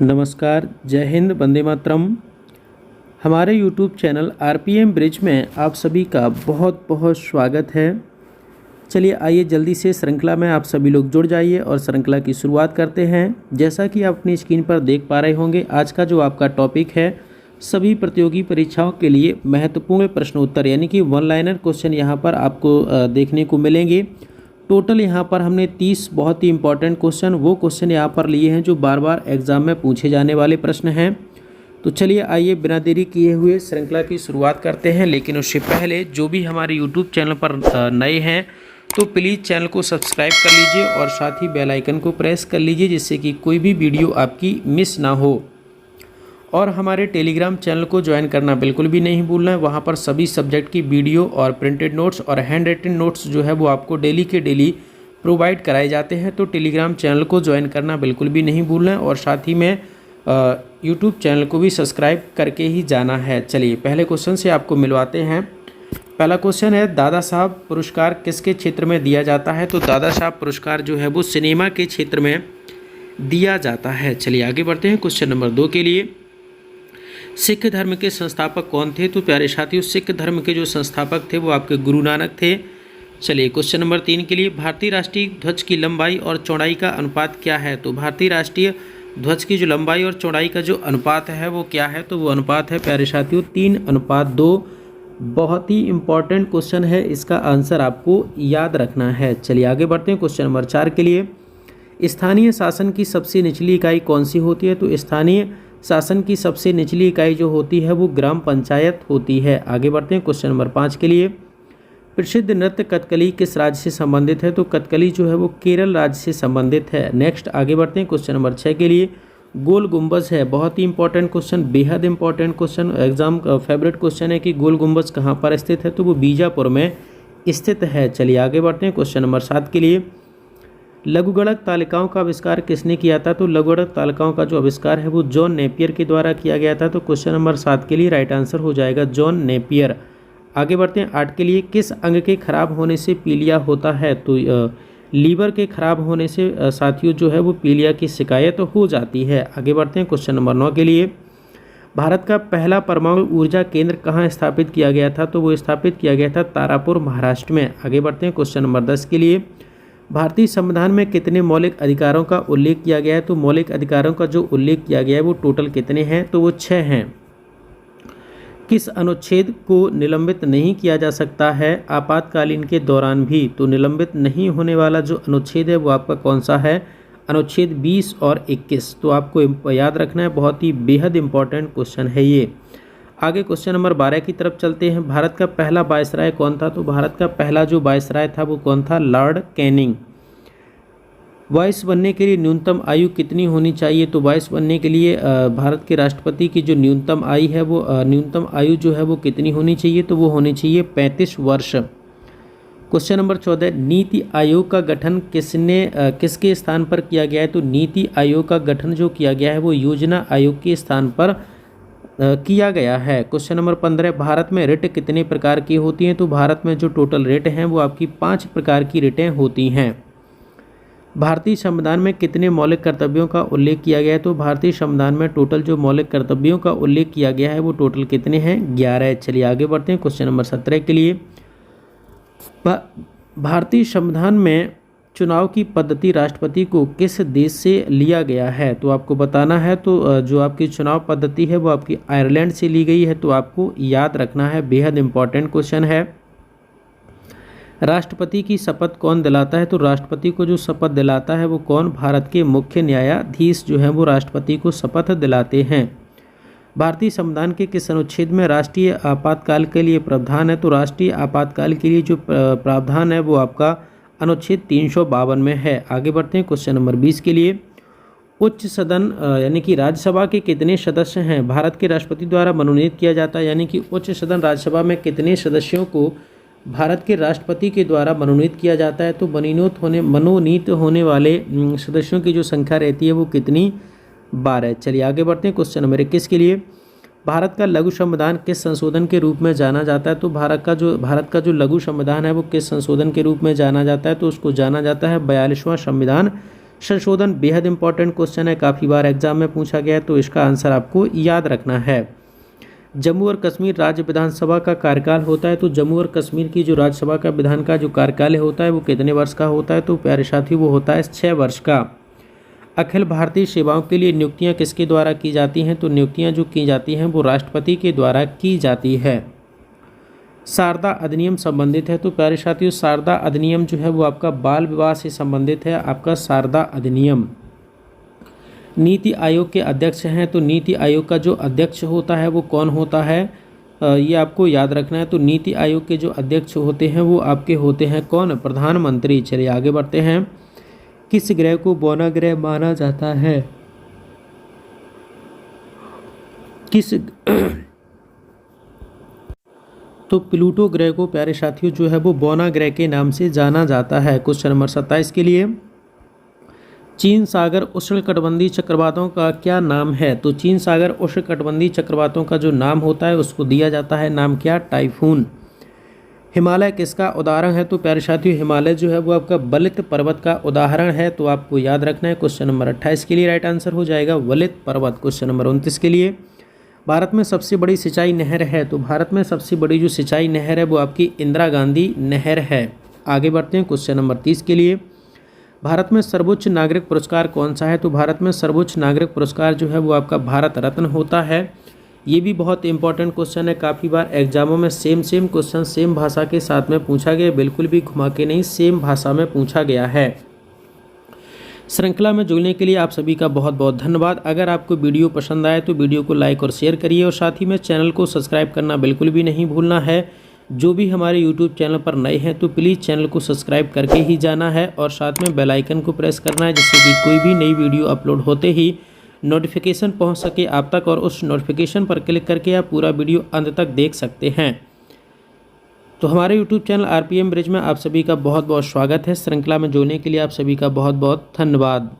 नमस्कार, जय हिंद, वंदे मातरम। हमारे YouTube चैनल RPM ब्रिज में आप सभी का बहुत बहुत स्वागत है। चलिए आइए जल्दी से श्रृंखला में आप सभी लोग जुड़ जाइए और श्रृंखला की शुरुआत करते हैं। जैसा कि आप अपनी स्क्रीन पर देख पा रहे होंगे, आज का जो आपका टॉपिक है सभी प्रतियोगी परीक्षाओं के लिए महत्वपूर्ण प्रश्नोत्तर यानी कि वन लाइनर क्वेश्चन यहाँ पर आपको देखने को मिलेंगे। टोटल यहाँ पर हमने 30 बहुत ही इंपॉर्टेंट क्वेश्चन वो क्वेश्चन यहाँ पर लिए हैं जो बार बार एग्जाम में पूछे जाने वाले प्रश्न हैं। तो चलिए आइए बिना देरी किए हुए श्रृंखला की शुरुआत करते हैं। लेकिन उससे पहले जो भी हमारे YouTube चैनल पर नए हैं तो प्लीज़ चैनल को सब्सक्राइब कर लीजिए और साथ ही बेल आइकन को प्रेस कर लीजिए जिससे कि कोई भी वीडियो आपकी मिस ना हो। और हमारे टेलीग्राम चैनल को ज्वाइन करना बिल्कुल भी नहीं भूलना है। वहाँ पर सभी सब्जेक्ट की वीडियो और प्रिंटेड नोट्स और हैंड रिटन नोट्स जो है वो आपको डेली के डेली प्रोवाइड कराए जाते हैं। तो टेलीग्राम चैनल को ज्वाइन करना बिल्कुल भी नहीं भूलना है और साथ ही में यूट्यूब चैनल को भी सब्सक्राइब करके ही जाना है। चलिए पहले क्वेश्चन से आपको मिलवाते हैं। पहला क्वेश्चन है, दादा साहब पुरस्कार किसके क्षेत्र में दिया जाता है? तो दादा साहब पुरस्कार जो है वो सिनेमा के क्षेत्र में दिया जाता है। चलिए आगे बढ़ते हैं क्वेश्चन नंबर 2 के लिए। सिख धर्म के संस्थापक कौन थे? तो प्यारे साथियों, सिख धर्म के जो संस्थापक थे वो आपके गुरु नानक थे। चलिए क्वेश्चन नंबर 3 के लिए, भारतीय राष्ट्रीय ध्वज की लंबाई और चौड़ाई का अनुपात क्या है? तो भारतीय राष्ट्रीय ध्वज की जो लंबाई और चौड़ाई का जो अनुपात है वो क्या है? तो वो अनुपात है प्यारे साथियों 3:2। बहुत ही इंपॉर्टेंट क्वेश्चन है, इसका आंसर आपको याद रखना है। चलिए आगे बढ़ते हैं क्वेश्चन नंबर 4 के लिए। स्थानीय शासन की सबसे निचली इकाई कौन सी होती है? तो स्थानीय शासन की सबसे निचली इकाई जो होती है वो ग्राम पंचायत होती है। आगे बढ़ते हैं क्वेश्चन नंबर 5 के लिए। प्रसिद्ध नृत्य कथकली किस राज्य से संबंधित है? तो कथकली जो है वो केरल राज्य से संबंधित है। नेक्स्ट आगे बढ़ते हैं क्वेश्चन नंबर 6 के लिए। गोल गुंबज है, बहुत ही इंपॉर्टेंट क्वेश्चन, बेहद इंपॉर्टेंट क्वेश्चन, एग्जाम का फेवरेट क्वेश्चन है कि गोल गुंबज कहाँ पर स्थित है? तो वो बीजापुर में स्थित है। चलिए आगे बढ़ते हैं क्वेश्चन नंबर 7 के लिए। लघुगणक तालिकाओं का आविष्कार किसने किया था? तो लघुगणक तालिकाओं का जो आविष्कार है वो जॉन नेपियर के द्वारा किया गया था। तो क्वेश्चन नंबर 7 के लिए राइट आंसर हो जाएगा जॉन नेपियर। आगे बढ़ते हैं 8 के लिए। किस अंग के खराब होने से पीलिया होता है? तो लीवर के खराब होने से साथियों जो है वो पीलिया की शिकायत हो जाती है। आगे बढ़ते हैं क्वेश्चन नंबर 9 के लिए। भारत का पहला परमाणु ऊर्जा केंद्र कहाँ स्थापित किया गया था? तो वो स्थापित किया गया था तारापुर, महाराष्ट्र में। आगे बढ़ते हैं क्वेश्चन नंबर 10 के लिए। भारतीय संविधान में कितने मौलिक अधिकारों का उल्लेख किया गया है? तो मौलिक अधिकारों का जो उल्लेख किया गया है वो टोटल कितने हैं? तो वो 6 हैं। किस अनुच्छेद को निलंबित नहीं किया जा सकता है आपातकालीन के दौरान भी? तो निलंबित नहीं होने वाला जो अनुच्छेद है वो आपका कौन सा है? अनुच्छेद 20 और 21। तो आपको याद रखना है, बहुत ही बेहद इंपॉर्टेंट क्वेश्चन है ये। आगे क्वेश्चन नंबर 12 की तरफ चलते हैं। भारत का पहला वायसराय कौन था? तो भारत का पहला जो वायसराय था वो कौन था? Lord Canning. वाइस बनने के लिए न्यूनतम आयु कितनी होनी चाहिए? तो वाइस बनने के लिए भारत के राष्ट्रपति की जो न्यूनतम आयु है वो न्यूनतम आयु जो है वो कितनी होनी चाहिए? तो वो होनी चाहिए 35 वर्ष। क्वेश्चन नंबर 14, नीति आयोग का गठन किसके स्थान पर किया गया है? तो नीति आयोग का गठन जो किया गया है वो योजना आयोग के स्थान पर किया गया है। क्वेश्चन नंबर 15, भारत में रिट कितने प्रकार की होती हैं? तो भारत में जो टोटल रिट हैं वो आपकी 5 प्रकार की रिटें होती हैं। भारतीय संविधान में कितने मौलिक कर्तव्यों का उल्लेख किया गया है? तो भारतीय संविधान में टोटल जो मौलिक कर्तव्यों का उल्लेख किया गया है वो टोटल कितने हैं? 11। चलिए आगे बढ़ते हैं क्वेश्चन नंबर 17 के लिए। भारतीय संविधान में चुनाव की पद्धति राष्ट्रपति को किस देश से लिया गया है? तो आपको बताना है। तो जो आपकी चुनाव पद्धति है वो आपकी आयरलैंड से ली गई है। तो आपको याद रखना है, बेहद इंपॉर्टेंट क्वेश्चन है। राष्ट्रपति की शपथ कौन दिलाता है? तो राष्ट्रपति को जो शपथ दिलाता है वो कौन? भारत के मुख्य न्यायाधीश जो हैं वो राष्ट्रपति को शपथ दिलाते हैं। भारतीय संविधान के किस अनुच्छेद में राष्ट्रीय आपातकाल के लिए प्रावधान है? तो राष्ट्रीय आपातकाल के लिए जो प्रावधान है वो आपका अनुच्छेद 352 में है। आगे बढ़ते हैं क्वेश्चन नंबर 20 के लिए। उच्च सदन यानी कि राज्यसभा के कितने सदस्य हैं भारत के राष्ट्रपति द्वारा मनोनीत किया जाता है? यानी कि उच्च सदन राज्यसभा में कितने सदस्यों को भारत के राष्ट्रपति के द्वारा मनोनीत किया जाता है? तो मनोनीत होने वाले सदस्यों की जो संख्या रहती है वो कितनी? 12। चलिए आगे बढ़ते हैं क्वेश्चन नंबर 21 के लिए। भारत का लघु संविधान किस संशोधन के रूप में जाना जाता है? तो भारत का जो लघु संविधान है वो किस संशोधन के रूप में जाना जाता है? तो उसको जाना जाता है 42वां संविधान संशोधन बेहद इंपॉर्टेंट क्वेश्चन है, काफ़ी बार एग्जाम में पूछा गया है, तो इसका आंसर आपको याद रखना है। जम्मू और कश्मीर राज्य विधानसभा का कार्यकाल होता है, तो जम्मू और कश्मीर की जो राज्यसभा का विधान का जो कार्यकाल होता है वो कितने वर्ष का होता है? तो प्यारे साथी वो होता है 6 वर्ष का। अखिल भारतीय सेवाओं के लिए नियुक्तियां किसके द्वारा की जाती हैं? तो नियुक्तियां जो की जाती हैं वो राष्ट्रपति के द्वारा की जाती है। शारदा अधिनियम संबंधित है, तो प्यारे साथियों शारदा अधिनियम जो है वो आपका बाल विवाह से संबंधित है, आपका शारदा अधिनियम। नीति आयोग के अध्यक्ष हैं, तो नीति आयोग का जो अध्यक्ष होता है वो कौन होता है? ये आपको याद रखना है। तो नीति आयोग के जो अध्यक्ष होते हैं वो आपके होते हैं कौन? प्रधानमंत्री। चलिए आगे बढ़ते हैं। किस ग्रह को बौना ग्रह माना जाता है? किस तो प्लूटो ग्रह को प्यारे साथियों जो है वो बौना ग्रह के नाम से जाना जाता है। क्वेश्चन नंबर 27 के लिए, चीन सागर उष्णकटिबंधीय चक्रवातों का क्या नाम है? तो चीन सागर उष्णकटिबंधीय चक्रवातों का जो नाम होता है उसको दिया जाता है नाम क्या? टाइफून। हिमालय किसका उदाहरण है? तो प्यारे साथियों हिमालय जो है वो आपका वलित पर्वत का उदाहरण है, तो आपको याद रखना है। क्वेश्चन नंबर 28 के लिए राइट आंसर हो जाएगा वलित पर्वत। क्वेश्चन नंबर 29 के लिए, भारत में सबसे बड़ी सिंचाई नहर है? तो भारत में सबसे बड़ी जो सिंचाई नहर है वो आपकी इंदिरा गांधी नहर है। आगे बढ़ते हैं। क्वेश्चन नंबर 30 के लिए, भारत में सर्वोच्च नागरिक पुरस्कार कौन सा है? तो भारत में सर्वोच्च नागरिक पुरस्कार जो है वो आपका भारत रत्न होता है। ये भी बहुत इंपॉर्टेंट क्वेश्चन है, काफ़ी बार एग्जामों में सेम क्वेश्चन सेम भाषा के साथ में पूछा गया, बिल्कुल भी घुमा के नहीं, सेम भाषा में पूछा गया है। श्रृंखला में जुड़ने के लिए आप सभी का बहुत बहुत धन्यवाद। अगर आपको वीडियो पसंद आए तो वीडियो को लाइक और शेयर करिए, और साथ ही में चैनल को सब्सक्राइब करना बिल्कुल भी नहीं भूलना है। जो भी हमारे यूट्यूब चैनल पर नए हैं तो प्लीज़ चैनल को सब्सक्राइब करके ही जाना है, और साथ में बेल आइकन को प्रेस करना है, जिससे कि कोई भी नई वीडियो अपलोड होते ही नोटिफिकेशन पहुंच सके आप तक, और उस नोटिफिकेशन पर क्लिक करके आप पूरा वीडियो अंत तक देख सकते हैं। तो हमारे यूट्यूब चैनल RPM ब्रिज में आप सभी का बहुत बहुत स्वागत है। श्रृंखला में जुड़ने के लिए आप सभी का बहुत बहुत धन्यवाद।